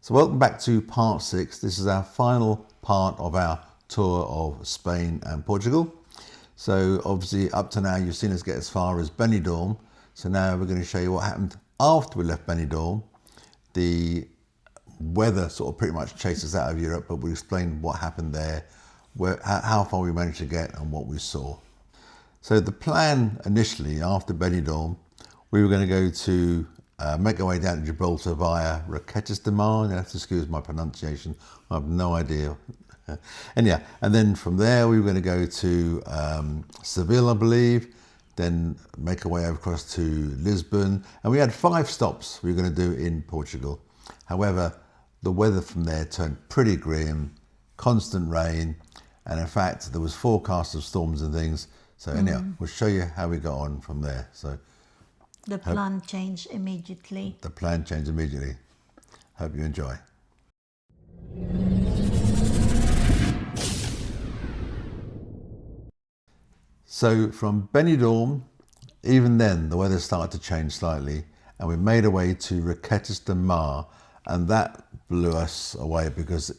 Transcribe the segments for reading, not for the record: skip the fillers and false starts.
So welcome back to part 6. This is our final part of our tour of Spain and Portugal. So obviously up to now you've seen us get as far as Benidorm. So now we're going to show you what happened after we left Benidorm. The weather sort of pretty much chased us out of Europe, but we'll explain what happened there, how far we managed to get and what we saw. So the plan initially after Benidorm, we were going to go to make our way down to Gibraltar via Roquetas de Mar. You have to excuse my pronunciation, I have no idea. And then from there we were going to go to Seville, I believe, then make our way across to Lisbon, and we had 5 stops we were going to do in Portugal. However, the weather from there turned pretty grim, constant rain, and in fact there was forecasts of storms and things. So anyhow, we'll show you how we got on from there. So the plan changed immediately. The plan changed immediately. Hope you enjoy. So from Benidorm, even then the weather started to change slightly, and we made our way to Roquetas de Mar, and that blew us away because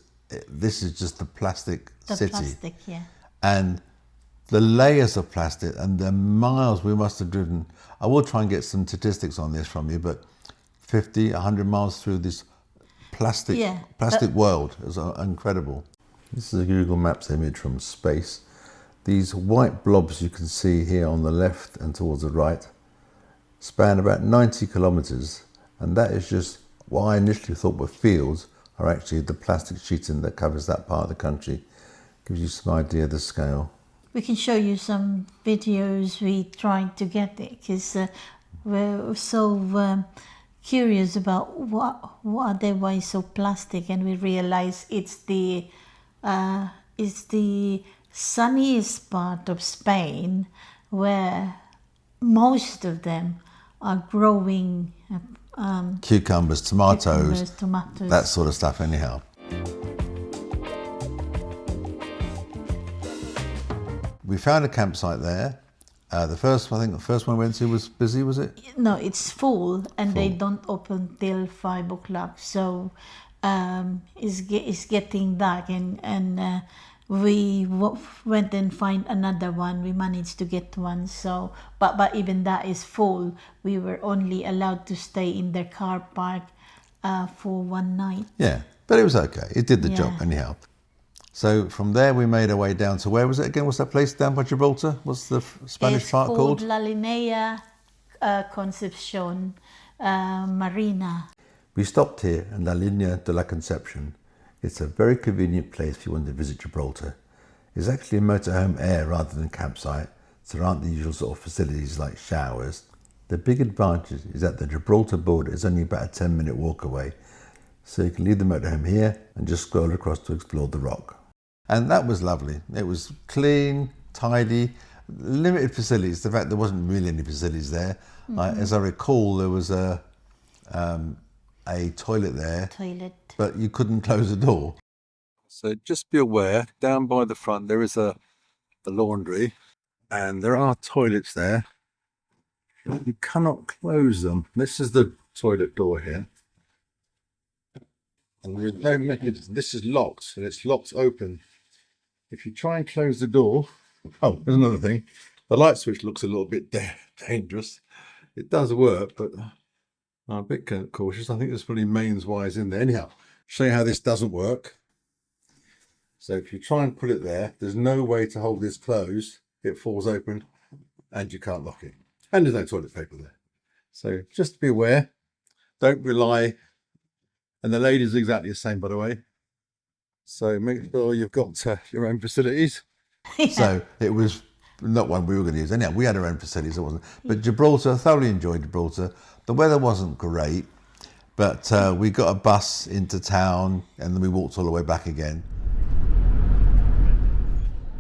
this is just the plastic city. Plastic, yeah. And the layers of plastic and the miles we must have driven. I will try and get some statistics on this from you, but 50, 100 miles through this plastic world is incredible. This is a Google Maps image from space. These white blobs you can see here on the left and towards the right span about 90 kilometers, and that is just what I initially thought were fields are actually the plastic sheeting that covers that part of the country. Gives you some idea of the scale. We can show you some videos we tried to get it, because we're so curious about why it's so plastic, and we realize it's the sunniest part of Spain where most of them are growing cucumbers, tomatoes, that sort of stuff anyhow. We found a campsite there. The first one we went to was busy, was it? No, it's full, and they don't open till 5 o'clock. So it's getting dark, and we went and find another one. We managed to get one. So, but even that is full. We were only allowed to stay in their car park for one night. Yeah, but it was okay. It did the job anyhow. So from there we made our way down to, where was it again? What's that place down by Gibraltar? What's the Spanish part called? La Linea Concepcion Marina. We stopped here in La Linea de la Concepcion. It's a very convenient place if you want to visit Gibraltar. It's actually a motorhome air rather than a campsite, so there aren't the usual sort of facilities like showers. The big advantage is that the Gibraltar border is only about a 10-minute walk away, so you can leave the motorhome here and just scroll across to explore the rock. And that was lovely. It was clean, tidy, limited facilities. The fact there wasn't really any facilities there. As I recall, there was a toilet there, but you couldn't close the door. So just be aware, down by the front there is the laundry, and there are toilets there. You cannot close them. This is the toilet door here. And there's no method. This is locked, and it's locked open. If you try and close the door, oh, there's another thing. The light switch looks a little bit dangerous. It does work, but I'm a bit cautious. I think there's probably mains wires in there. Anyhow, show you how this doesn't work. So if you try and put it there, there's no way to hold this closed. It falls open, and you can't lock it. And there's no toilet paper there. So just be aware. Don't rely. And the ladies are exactly the same, by the way. So make sure you've got your own facilities. So it was not one we were going to use. Anyhow, we had our own facilities, it wasn't. But Gibraltar, thoroughly enjoyed Gibraltar. The weather wasn't great, but we got a bus into town, and then we walked all the way back again.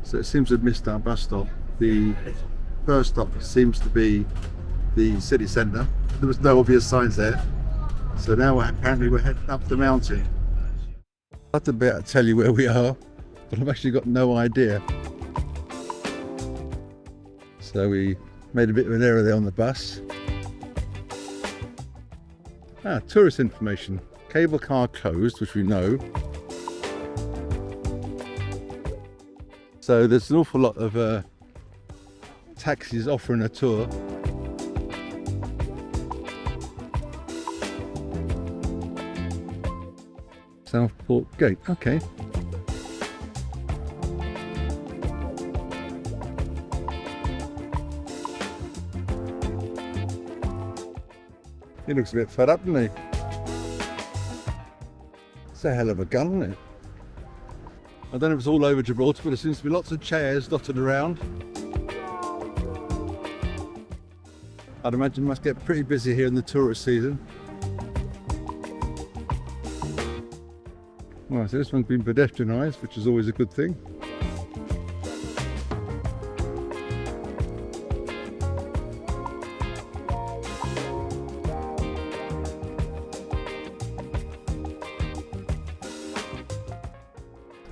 So it seems to have missed our bus stop. The first stop seems to be the city centre. There was no obvious signs there. So now apparently we're heading up the mountain. I'd have to be able to tell you where we are, but I've actually got no idea. So we made a bit of an error there on the bus. Tourist information. Cable car closed, which we know. So there's an awful lot of taxis offering a tour. Southport Gate, okay. He looks a bit fed up, doesn't he? It's a hell of a gun, isn't it? I don't know if it's all over Gibraltar, but there seems to be lots of chairs dotted around. I'd imagine it must get pretty busy here in the tourist season. Well, so this one's been pedestrianised, which is always a good thing.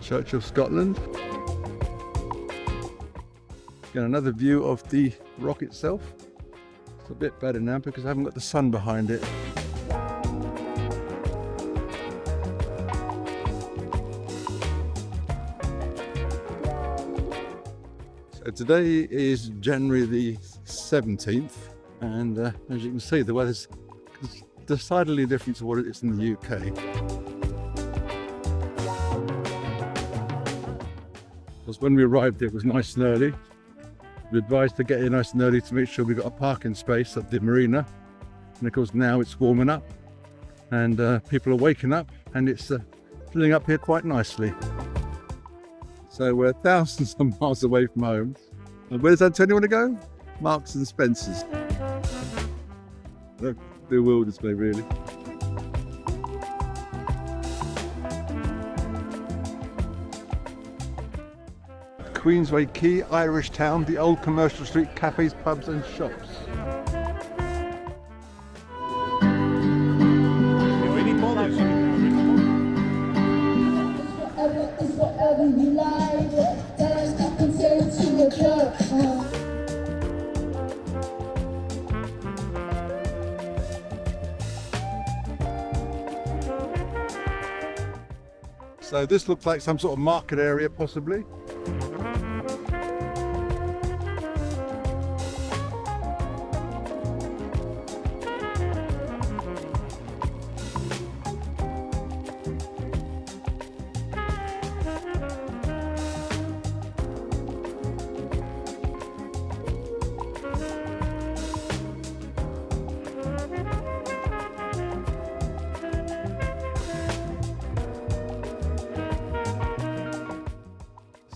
Church of Scotland. Get another view of the rock itself. It's a bit better now because I haven't got the sun behind it. So today is January the 17th, and as you can see, the weather's decidedly different to what it is in the UK. Because when we arrived here, it was nice and early. We advised to get here nice and early to make sure we got a parking space at the marina. And of course now it's warming up and people are waking up, and it's filling up here quite nicely. So we're thousands of miles away from home. And where does Antonio want to go? Marks and Spencer's. That bewilders me really. Queensway Quay, Irish town, the old commercial street, cafes, pubs and shops. So this looks like some sort of market area possibly.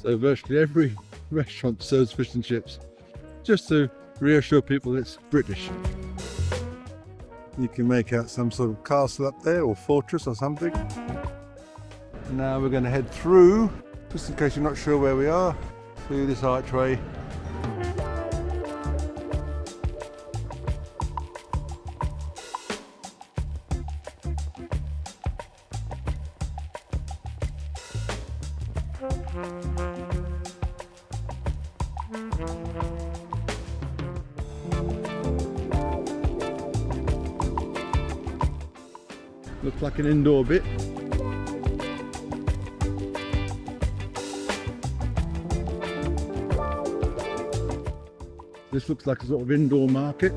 So virtually every restaurant serves fish and chips, just to reassure people it's British. You can make out some sort of castle up there, or fortress or something. Now we're going to head through, just in case you're not sure where we are, through this archway. Looks like an indoor bit. This looks like a sort of indoor market.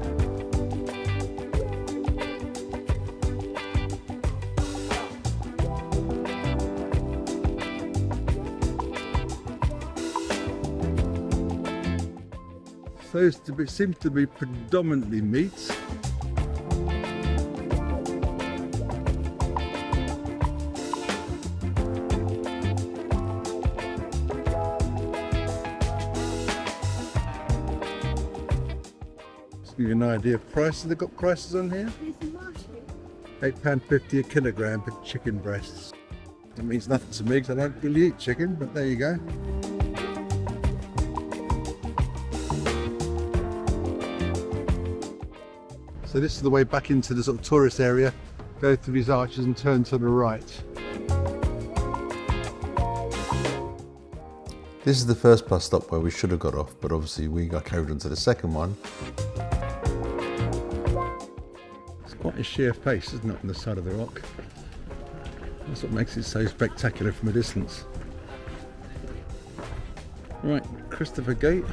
Seems to be predominantly meats. Give you an idea of prices. They've got prices on here. £8.50 a kilogram for chicken breasts. It means nothing to me because I don't really eat chicken, but there you go. So this is the way back into the sort of tourist area. Go through these arches and turn to the right. This is the first bus stop where we should have got off, but obviously we got carried on to the second one. It's quite a sheer face, isn't it, on the side of the rock? That's what makes it so spectacular from a distance. Right, Christopher Gate.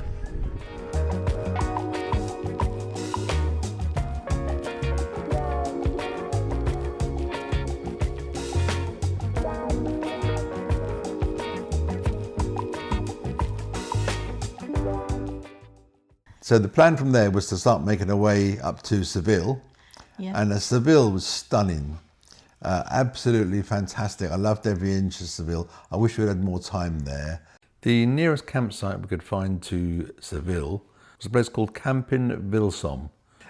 So the plan from there was to start making our way up to Seville. Yeah. And Seville was stunning. Absolutely fantastic. I loved every inch of Seville. I wish we had more time there. The nearest campsite we could find to Seville was a place called Camping Vilsom.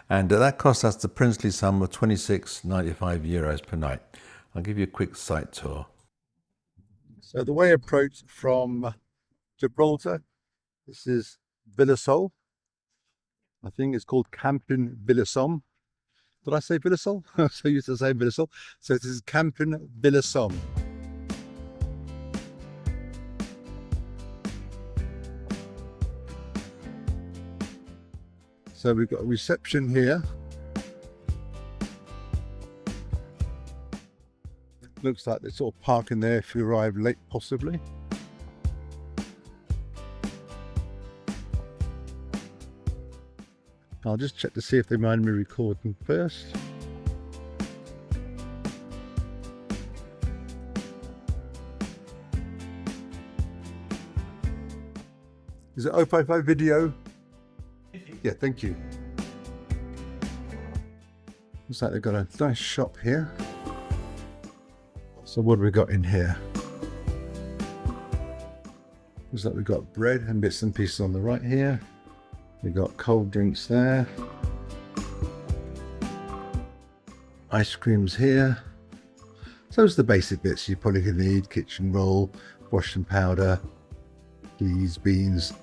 And that cost us the princely sum of €26.95 per night. I'll give you a quick site tour. So the way approach from Gibraltar, this is Villasol. I think it's called Camping Vilsom. Did I say Villasol? I'm so used to saying Villasol. So this is Camping Vilsom. So we've got a reception here. Looks like they're sort of parking there if you arrive late, possibly. I'll just check to see if they mind me recording first. Is it 055 video? Yeah, thank you. Looks like they've got a nice shop here. So what have we got in here? Looks like we've got bread and bits and pieces on the right here. We've got cold drinks there. Ice creams here. So those are the basic bits you're probably going to need. Kitchen roll, washing powder, peas, beans.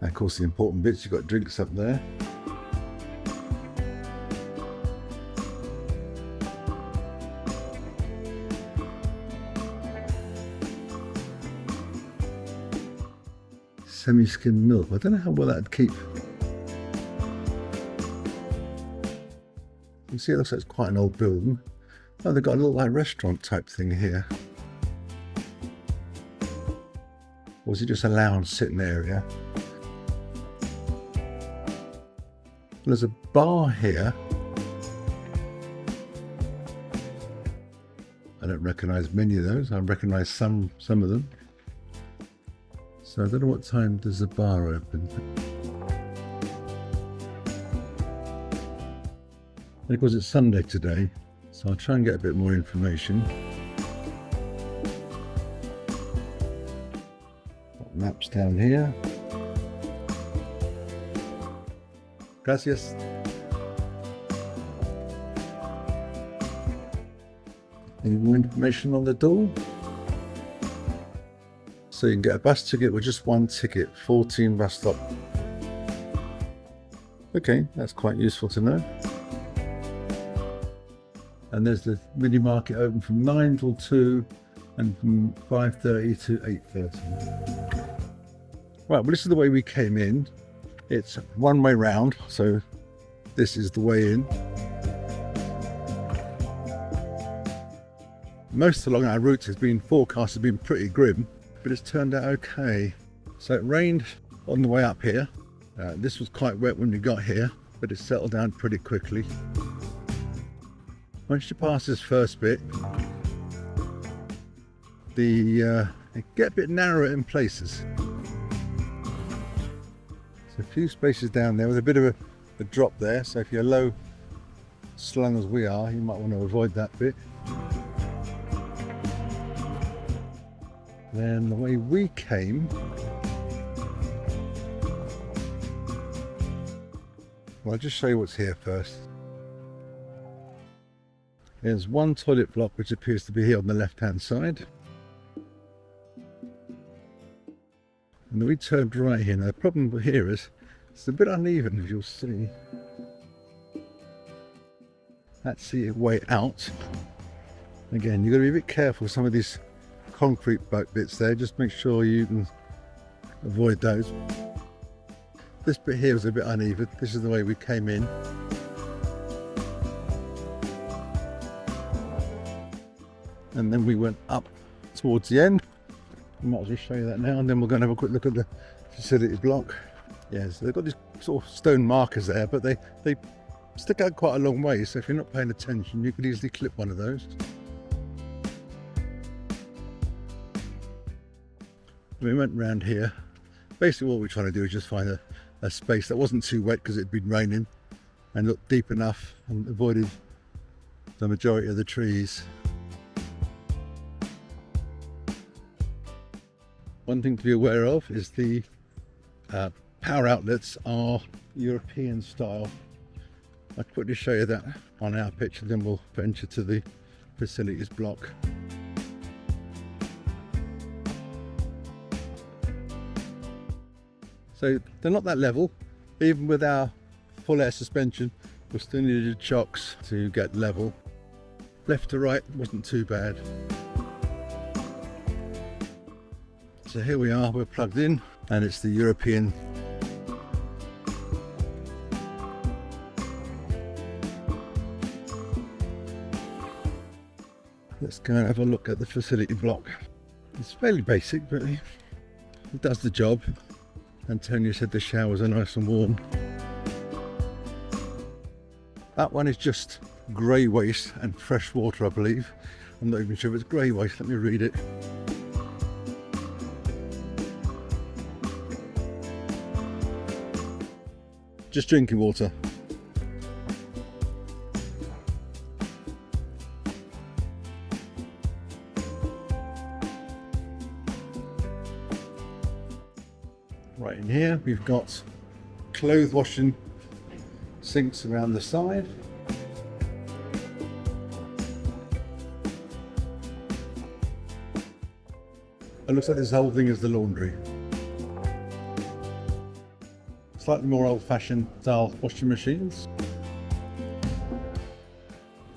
And of course the important bits, you've got drinks up there. Semi-skimmed milk. I don't know how well that'd keep. You can see it looks like it's quite an old building. Oh, they've got a little like restaurant type thing here. Or is it just a lounge sitting area? There's a bar here. I don't recognise many of those. I recognise some of them. So I don't know what time does the bar open. And of course it's Sunday today, so I'll try and get a bit more information. Got maps down here. Gracias. Any more information on the door? So you can get a bus ticket with just one ticket, 14 bus stop. Okay, that's quite useful to know. And there's the mini market open from 9 till 2 and from 5:30 to 8:30. Right, well this is the way we came in. It's one way round, so this is the way in. Most along our route has been forecast to be pretty grim, but it's turned out okay. So it rained on the way up here. This was quite wet when we got here, but it settled down pretty quickly. Once you pass this first bit, it get a bit narrower in places. So a few spaces down there with a bit of a drop there, so if you're low slung as we are, you might want to avoid that bit. Then the way we came, well, I'll just show you what's here first. There's one toilet block which appears to be here on the left hand side. And then we turned right here. Now the problem here is it's a bit uneven, as you'll see. That's the way out. Again, you've got to be a bit careful with some of these concrete bits there. Just make sure you can avoid those. This bit here is a bit uneven. This is the way we came in. and then we went up towards the end. I might as well show you that now, and then we're going to have a quick look at the facility block. Yeah, so they've got these sort of stone markers there, but they stick out quite a long way, so if you're not paying attention you could easily clip one of those. We went round here. Basically what we're trying to do is just find a space that wasn't too wet because it had been raining, and looked deep enough and avoided the majority of the trees. One thing to be aware of is the power outlets are European style. I'll quickly show you that on our picture, then we'll venture to the facilities block. So they're not that level. Even with our full air suspension, we still needed chocks to get level. Left to right wasn't too bad. So here we are, we're plugged in, and it's the European. Let's go and have a look at the facility block. It's fairly basic, but it does the job. Antonio said the showers are nice and warm. That one is just grey waste and fresh water, I believe. I'm not even sure if it's grey waste, let me read it. Just drinking water. Right in here we've got clothes washing sinks around the side. It looks like this whole thing is the laundry. Slightly more old-fashioned style washing machines.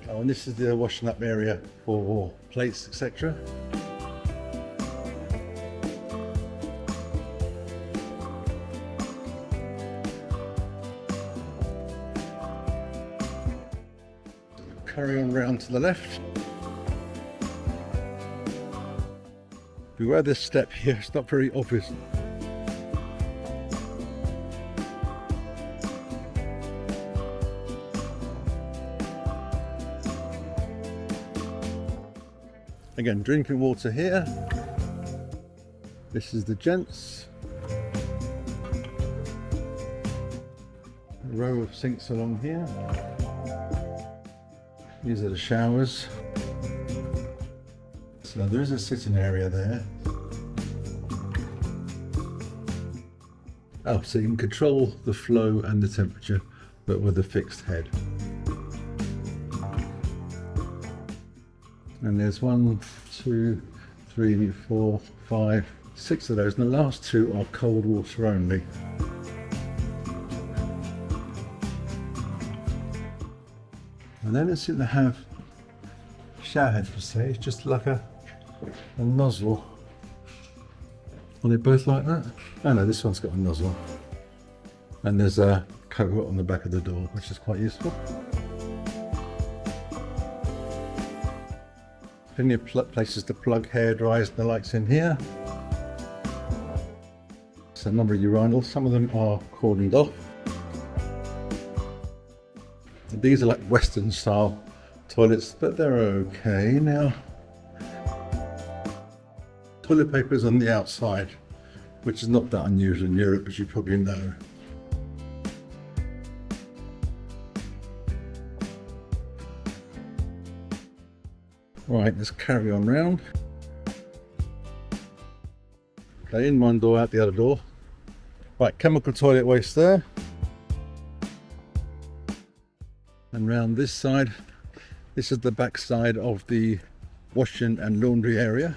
Oh, and this is the washing up area for plates, etc. Carry on round to the left. Beware this step here, it's not very obvious. Again, drinking water here. This is the gents. A row of sinks along here. These are the showers. So there is a sitting area there. Oh, so you can control the flow and the temperature, but with a fixed head. And there's 1, 2, 3, 4, 5, 6 of those, and the last 2 are cold water only. And then it seems to have shower head per se, it's just like a nozzle. Are they both like that? Oh no, this one's got a nozzle. And there's a cover on the back of the door, which is quite useful. Plenty of places to plug hair dryers and the likes in here. There's a number of urinals, some of them are cordoned off. These are like Western style toilets, but they're okay. Now, toilet paper is on the outside, which is not that unusual in Europe, as you probably know. Right, let's carry on round. Okay, in one door, out the other door. Right, chemical toilet waste there. And round this side, this is the back side of the washing and laundry area.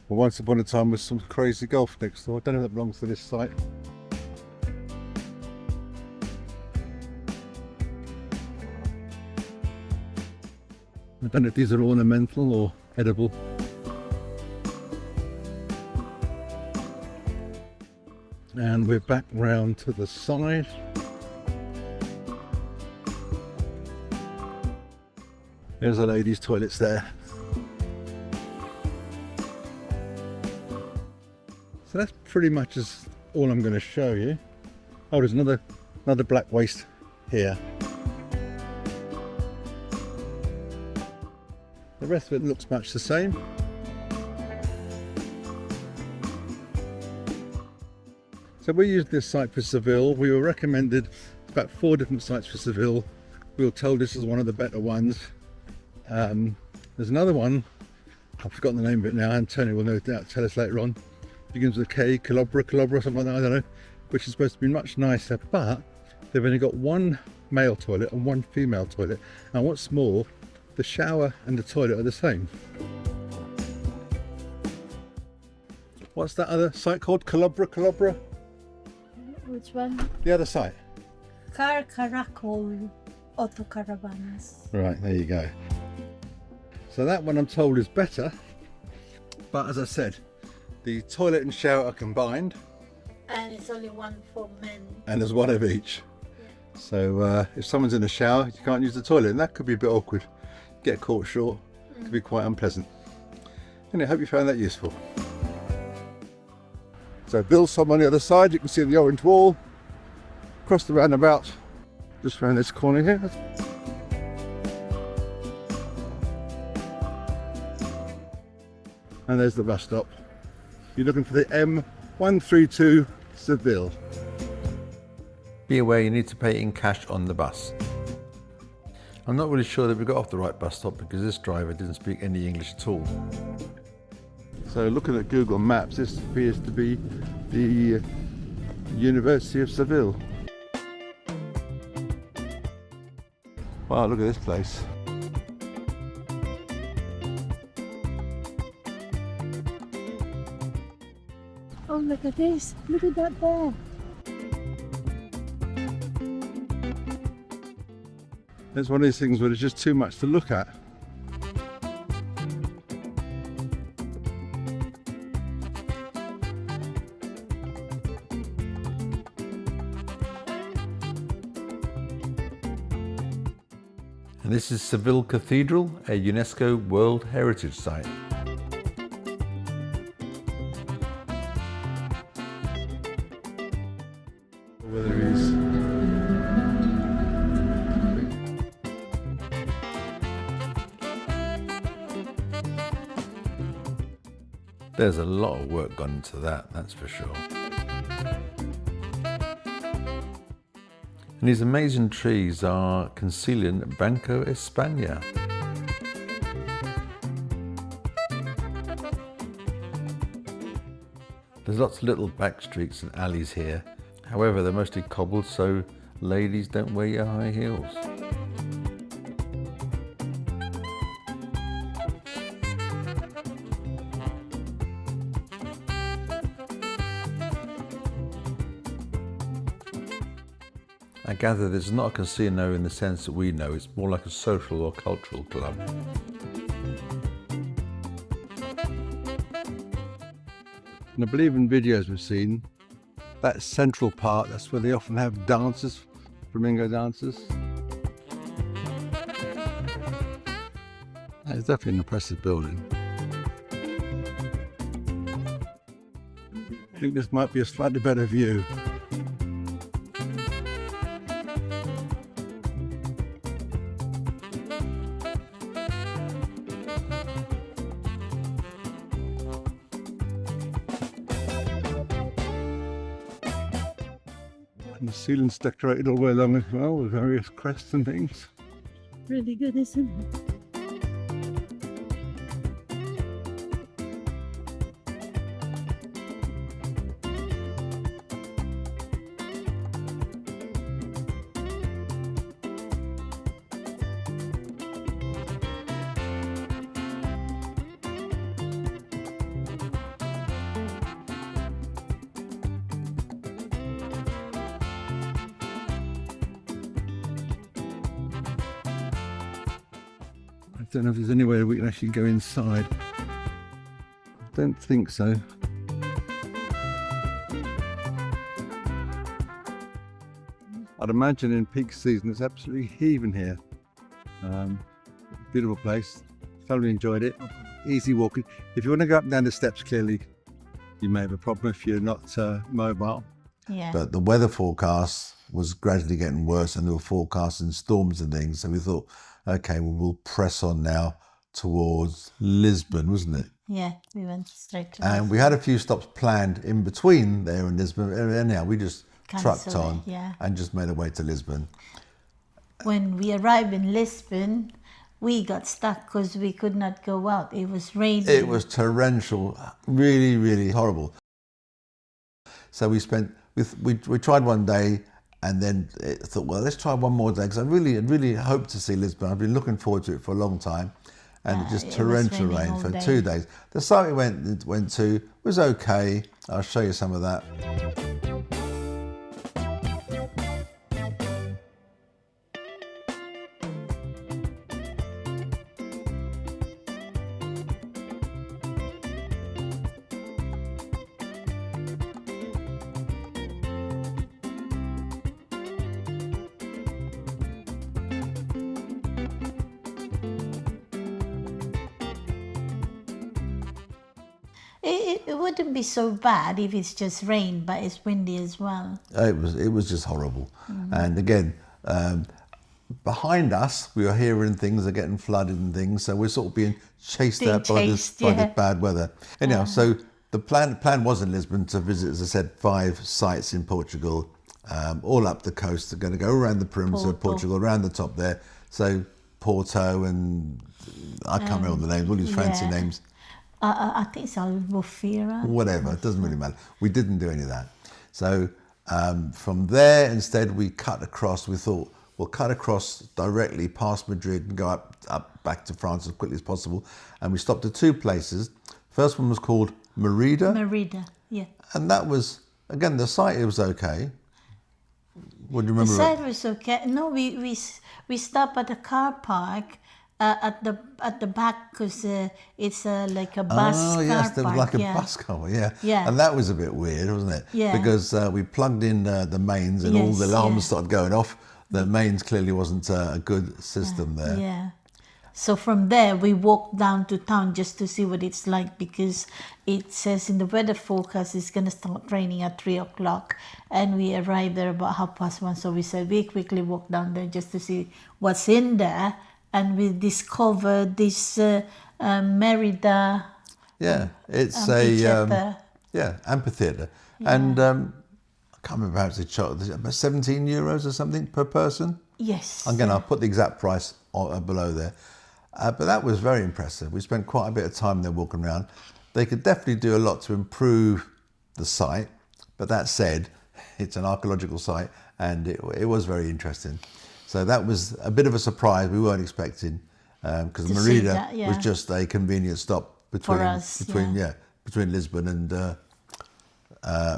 Well, once upon a time was some crazy golf next door. I don't know if that belongs to this site. I don't know if these are ornamental or edible. And we're back round to the side. There's the ladies' toilets there. So that's pretty much all I'm going to show you. Oh, there's another black waste here. The rest of it looks much the same. So we used this site for Seville. We were recommended about 4 different sites for Seville. We were told this is one of the better ones. There's another one, I've forgotten the name of it now, Antonio will no doubt tell us later on. Begins with a K, Calabria, something like that, I don't know, which is supposed to be much nicer, but they've only got 1 male toilet and 1 female toilet. And what's more, the shower and the toilet are the same. What's that other site called? Calabria? Which one? The other site. Caracol Auto Caravans. Right, there you go. So that one I'm told is better, but as I said, the toilet and shower are combined. And it's only one for men. And there's 1 of each. Yeah. So if someone's in the shower, you can't use the toilet, and that could be a bit awkward. Get caught short, could be quite unpleasant. Anyway, I hope you found that useful. So Vilsom on the other side, you can see the orange wall. Across the roundabout, just around this corner here. And there's the bus stop. You're looking for the M132 Seville. Be aware you need to pay in cash on the bus. I'm not really sure that we got off the right bus stop because this driver didn't speak any English at all. So looking at Google Maps, this appears to be the University of Seville. Wow, look at this place. Oh, look at this. Look at that there. It's one of these things where there's just too much to look at. And this is Seville Cathedral, a UNESCO World Heritage Site. Whether it is. There's a lot of work gone into that, that's for sure. And these amazing trees are concealing Banco España. There's lots of little back streets and alleys here. However, they're mostly cobbled, so ladies, don't wear your high heels. I gather this is not a casino in the sense that we know, it's more like a social or cultural club. And I believe in videos we've seen, that central part, that's where they often have dancers, flamingo dancers. That is definitely an impressive building. I think this might be a slightly better view. And the ceiling's decorated all the way along as well with various crests and things. Really good, isn't it? I don't know if there's any way we can actually go inside. Don't think so. I'd imagine in peak season it's absolutely heaving here. Beautiful place. Thoroughly enjoyed it. Easy walking. If you want to go up and down the steps, clearly you may have a problem if you're not mobile. Yeah. But the weather forecast was gradually getting worse, and they were forecasting storms and things. So we thought, okay, well, we'll press on now towards Lisbon, wasn't it? Yeah, we went straight to And we had a few stops planned in between there and Lisbon. Anyhow, we just trucked Cancel it, on yeah. and just made our way to Lisbon. When we arrived in Lisbon, we got stuck because we could not go out. It was raining. It was torrential, really, really horrible. So we tried one day, and then thought, well, let's try one more day, because I really hoped to see Lisbon. I've been looking forward to it for a long time, and it just torrential raining rain all for day. 2 days. The site we went to was okay. I'll show you some of that. It wouldn't be so bad if it's just rain, but it's windy as well. It was just horrible. And again, behind us, we were hearing things are getting flooded and things, so we're sort of being chased Being out by this chased, bad weather. Anyhow, so the plan was in Lisbon to visit, as I said, 5 sites in Portugal, all up the coast. They're going to go around the perimeter of Portugal, around the top there. So Porto and I can't remember all the names, all these fancy names. I think it's Albufeira. Whatever, it doesn't really matter. We didn't do any of that. So from there, instead, we cut across. We thought we'll cut across directly past Madrid and go up back to France as quickly as possible. And we stopped at 2 places. First one was called Mérida. Mérida, yeah. And that was, again, the site, it was okay. What do you remember? The site was okay. No, we stopped at a car park at the back, because it's like a bus car Oh yes, there was park, like a bus car, yeah. Yeah. And that was a bit weird, wasn't it? Yeah. Because we plugged in the mains and all the Yes, alarms yeah. started going off. The mains clearly wasn't a good system there. Yeah. So from there, we walked down to town just to see what it's like, because it says in the weather forecast it's going to start raining at 3 o'clock. And we arrived there about 1:30. So we said we quickly walked down there just to see what's in there. And we discovered this Merida. Yeah, it's Amphitheatre. amphitheatre. And I can't remember how it's charged, about 17 euros or something per person. Yes. Again, I'll put the exact price below there. But that was very impressive. We spent quite a bit of time there walking around. They could definitely do a lot to improve the site. But that said, it's an archaeological site, and it was very interesting. So that was a bit of a surprise. We weren't expecting, because Merida was just a convenient stop between Lisbon and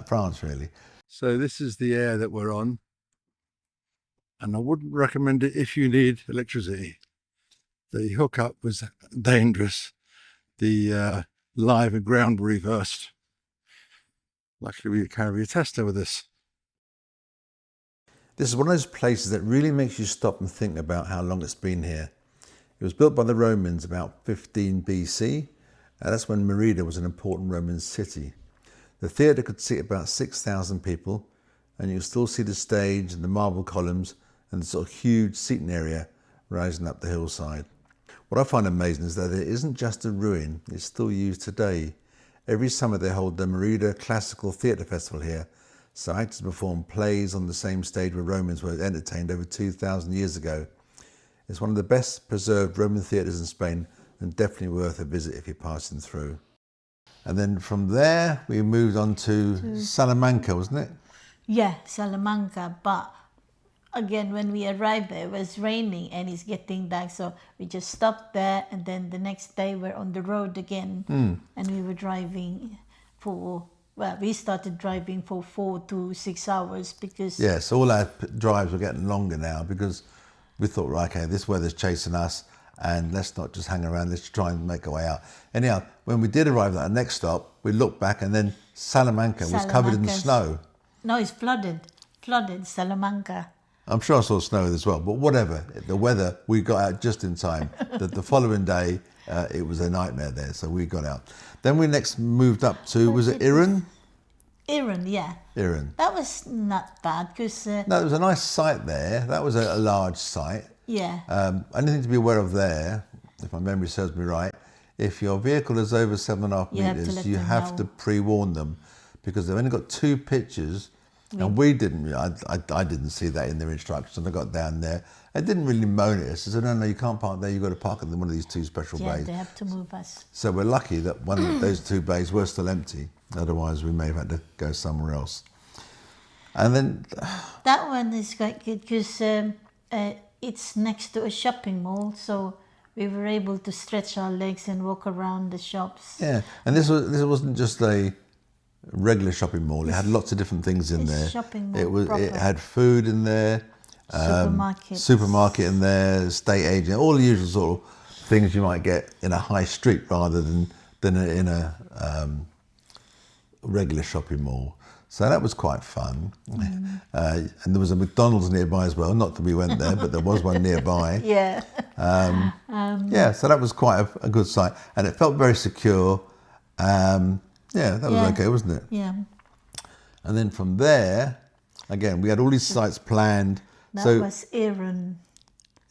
France, really. So this is the air that we're on, and I wouldn't recommend it if you need electricity. The hookup was dangerous. The live and ground were reversed. Luckily we carry a tester with us. This is one of those places that really makes you stop and think about how long it's been here. It was built by the Romans about 15 BC, and that's when Mérida was an important Roman city. The theatre could seat about 6,000 people, and you can still see the stage and the marble columns and the sort of huge seating area rising up the hillside. What I find amazing is that it isn't just a ruin, it's still used today. Every summer they hold the Merida Classical Theatre Festival here, so actors perform plays on the same stage where Romans were entertained over 2,000 years ago. It's one of the best preserved Roman theatres in Spain, and definitely worth a visit if you're passing through. And then from there we moved on to Salamanca, wasn't it? Yeah, Salamanca. But again, when we arrived there, it was raining and it's getting dark. So we just stopped there, and then the next day we're on the road again. And we were driving we started driving for 4 to 6 hours because... Yes, all our drives were getting longer now because we thought, right, okay, this weather's chasing us, and let's not just hang around, let's try and make our way out. Anyhow, when we did arrive at our next stop, we looked back, and then Salamanca was covered in snow. No, it's flooded, Salamanca. I'm sure I saw snow as well, but whatever. The weather, we got out just in time. The following day, it was a nightmare there, so we got out. Then we next moved up to, was it Irun? Irun, yeah. Irun. That was not bad because... No, there was a nice site there. That was a large site. yeah. Anything to be aware of there, if my memory serves me right, if your vehicle is over 7.5 meters, you have to pre-warn them because they've only got 2 pitches, and we didn't. I didn't see that in their instructions. I got down there. I didn't really moan at us. I said, no, you can't park there. You've got to park in one of these 2 special Yeah, bays. they have to move us. So we're lucky that one of those 2 bays were still empty. Otherwise, we may have had to go somewhere else. And then That one is quite good because it's next to a shopping mall, so we were able to stretch our legs and walk around the shops. yeah, and this wasn't just a regular shopping mall. It had lots of different things in there. Shopping mall It proper. had food in there, supermarket in there, estate agent, all the usual sort of things you might get in a high street rather than in a regular shopping mall. So that was quite fun. And there was a McDonald's nearby as well. Not that we went there, but there was one nearby. Yeah. Yeah, so that was quite a good site. And it felt very secure. Yeah, that was okay, wasn't it? Yeah. And then from there, again, we had all these sites planned. That was Irun.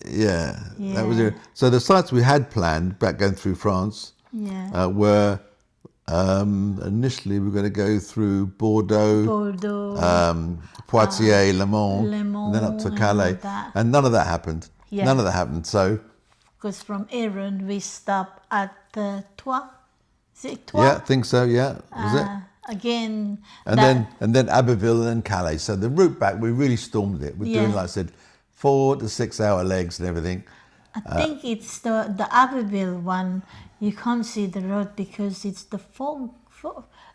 Yeah, that was it. So the sites we had planned back going through France were initially we were going to go through Bordeaux, Poitiers, Le Mans, and then up to Calais. And none of that happened. Yeah. None of that happened. So, because from Irun we stopped at Troyes. Is it Troyes? yeah, I think so, yeah. Was it? Again. And then Abbeville and then Calais. So the route back, we really stormed it. We're doing, like I said, 4 to 6 hour legs and everything. I think it's the Abbeville one. You can't see the road because it's the fog.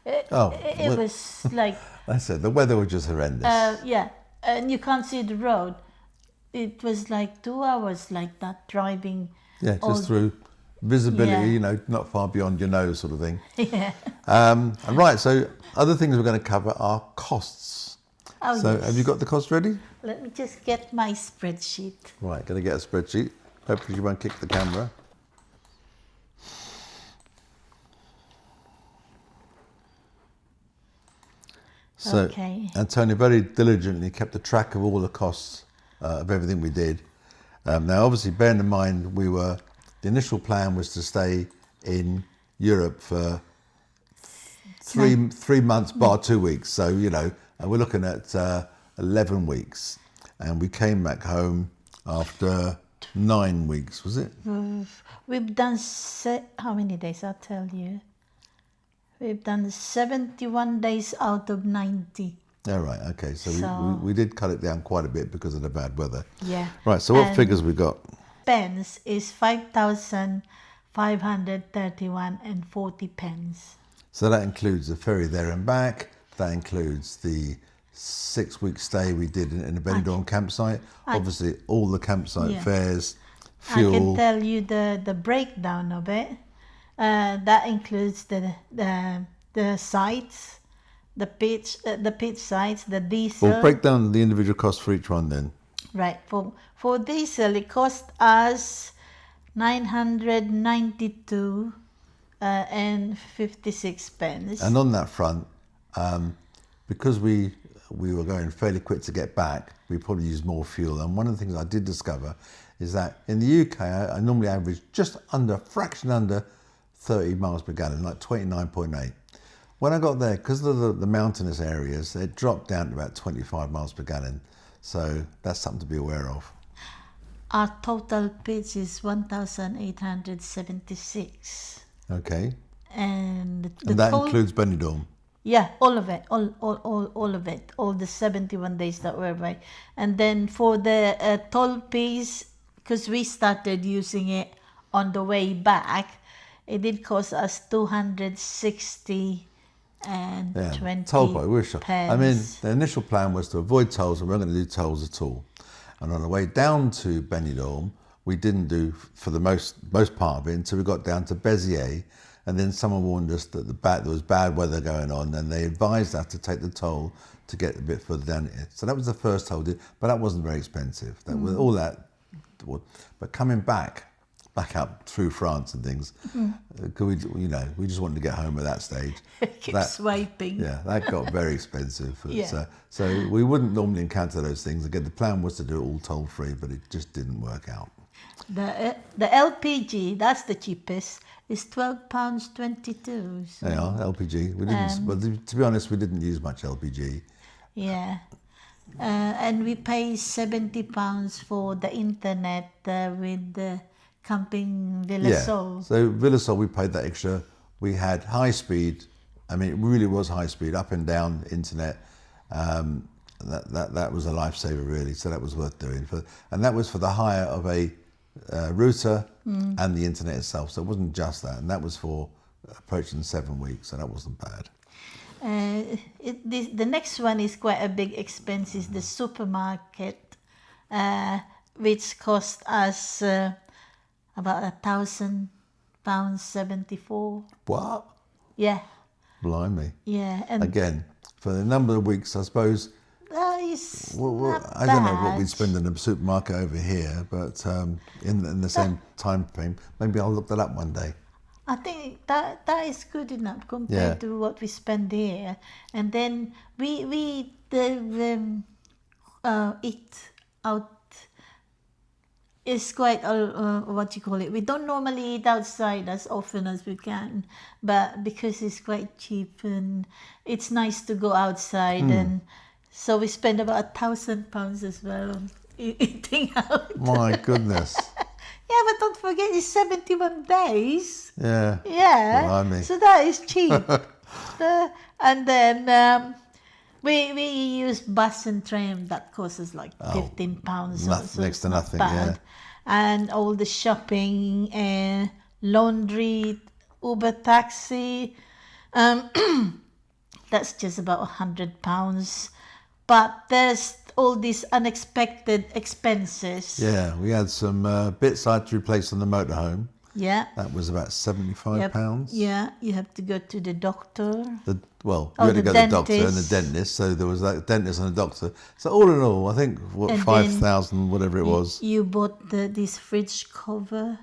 It was like... I said, the weather was just horrendous. Yeah, and you can't see the road. It was like 2 hours like that driving. Yeah, just through visibility, you know, not far beyond your nose sort of thing. Yeah. Right, so other things we're going to cover are costs. Oh, so yes. have you got the cost ready? Let me just get my spreadsheet. Right, going to get a spreadsheet. Hopefully you won't kick the camera. So Okay. Antonio very diligently kept a track of all the costs of everything we did. Now, obviously, bearing in mind the initial plan was to stay in Europe for three months, bar 2 weeks. So, you know, we're looking at 11 weeks. And we came back home after 9 weeks, was it? We've done, how many days? I'll tell you. We've done 71 days out of 90. Yeah, right, okay. So we did cut it down quite a bit because of the bad weather. Yeah. Right, so what figures we got? Pence is 5,531 and 40 pence. So that includes the ferry there and back. That includes the 6 week stay we did in a Benidorm campsite. Obviously, all the campsite fares, fuel. I can tell you the breakdown of it. That includes the sites, the pitch sites, the diesel. We'll break down the individual costs for each one then. Right. For diesel, it cost us 992 and 56 pence. And on that front, because we were going fairly quick to get back, we probably used more fuel. And one of the things I did discover is that in the UK, I normally average just under, fraction under 30 miles per gallon, like 29.8. When I got there, because of the mountainous areas, it dropped down to about 25 miles per gallon. So that's something to be aware of. Our total pitch is 1,876. Okay. And that includes Benidorm. Yeah, all of it, all of it, all the 71 days that we're away. And then for the toll piece, because we started using it on the way back, it did cost us 260 and 20 toll bar, we're sure. pence. I mean, the initial plan was to avoid tolls, and we weren't going to do tolls at all. And on the way down to Benidorm, we didn't do for the most part of it until we got down to Béziers. And then someone warned us that there was bad weather going on, and they advised us to take the toll to get a bit further down it. So that was the first toll, but that wasn't very expensive. That was all that. But coming back up through France and things, we just wanted to get home at that stage. Keep swiping. Yeah, that got very expensive. Yeah. So we wouldn't normally encounter those things. Again, the plan was to do it all toll free, but it just didn't work out. The LPG, that's the cheapest, is £12.22. So. Yeah, LPG. We didn't, but to be honest, we didn't use much LPG. Yeah. And we pay £70 for the internet with the camping Villasol. Yeah. So Villasol, we paid that extra. We had high speed. I mean, it really was high speed, up and down internet. That was a lifesaver, really. So that was worth doing. And that was for the hire of a router and the internet itself. So it wasn't just that. And that was for approaching 7 weeks. So that wasn't bad. The next one is quite a big expense, is the supermarket, which cost us about £1,000.74. What? Yeah. Blimey. Yeah. And again, for the number of weeks, I suppose. It's I don't know what we'd spend in a supermarket over here, but in the same time frame, maybe I'll look that up one day. I think that is good enough compared to what we spend here. And then we eat out. It's quite we don't normally eat outside as often as we can, but because it's quite cheap and it's nice to go outside, and so we spend about £1,000 as well on eating out. My goodness. Yeah, but don't forget, it's 71 days. Yeah. Yeah. Blimey. So that is cheap. And then we use bus and tram. That costs us like £15. So next to nothing, bad. yeah. And all the shopping, laundry, Uber taxi, that's just about £100. But there's all these unexpected expenses. Yeah, we had some bits I had to replace on the motorhome. Yeah. That was about £75. Yeah, you have to go to the doctor. You had to go to the doctor and the dentist. So there was a dentist and a doctor. So all in all, I think 5,000, whatever it was. You bought this fridge cover.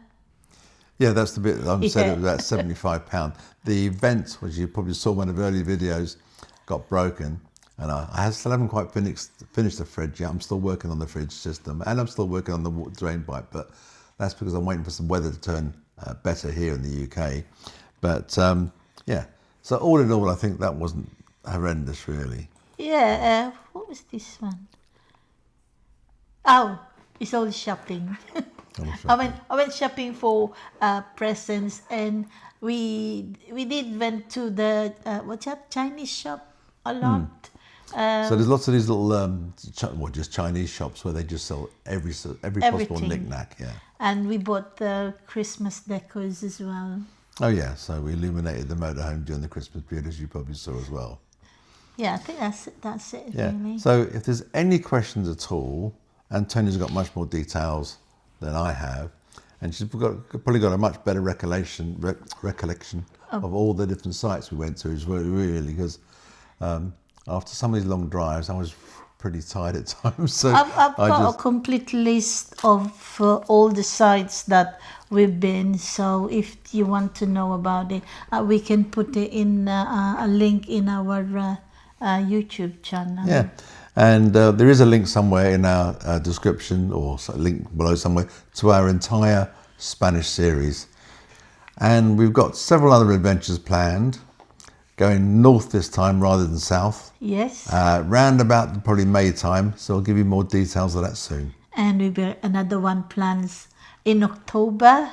Yeah, that's the bit I said. It was about £75. The vent, which you probably saw in one of the early videos, got broken. And I still haven't quite finished the fridge yet. I'm still working on the fridge system, and I'm still working on the drain pipe, but that's because I'm waiting for some weather to turn better here in the UK. But so all in all, I think that wasn't horrendous, really. Yeah, what was this one? Oh, it's all shopping. I went shopping for presents, and we went to the Chinese shop a lot. So there's lots of these little, just Chinese shops where they just sell every possible knick-knack, yeah. And we bought the Christmas decors as well. Oh yeah, so we illuminated the motorhome during the Christmas period, as you probably saw as well. Yeah, I think that's it, yeah. really. So if there's any questions at all, Antonia's got much more details than I have, and she's probably got a much better recollection of all the different sites we went to, is really because after some of these long drives, I was pretty tired at times. So I've got a complete list of all the sites that we've been. So if you want to know about it, we can put it in a link in our YouTube channel. Yeah, and there is a link somewhere in our description, or a link below somewhere, to our entire Spanish series. And we've got several other adventures planned, going north this time rather than south. Yes. Round about probably May time, so I'll give you more details of that soon. And we've got another one plans in October,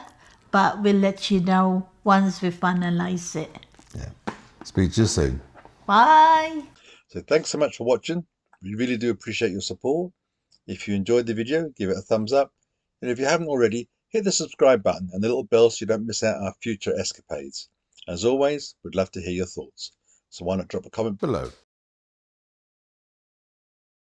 but we'll let you know once we finalize it. Yeah. Speak to you soon. Bye. So thanks so much for watching. We really do appreciate your support. If you enjoyed the video, give it a thumbs up. And if you haven't already, hit the subscribe button and the little bell so you don't miss out on our future escapades. As always, we'd love to hear your thoughts. So why not drop a comment below.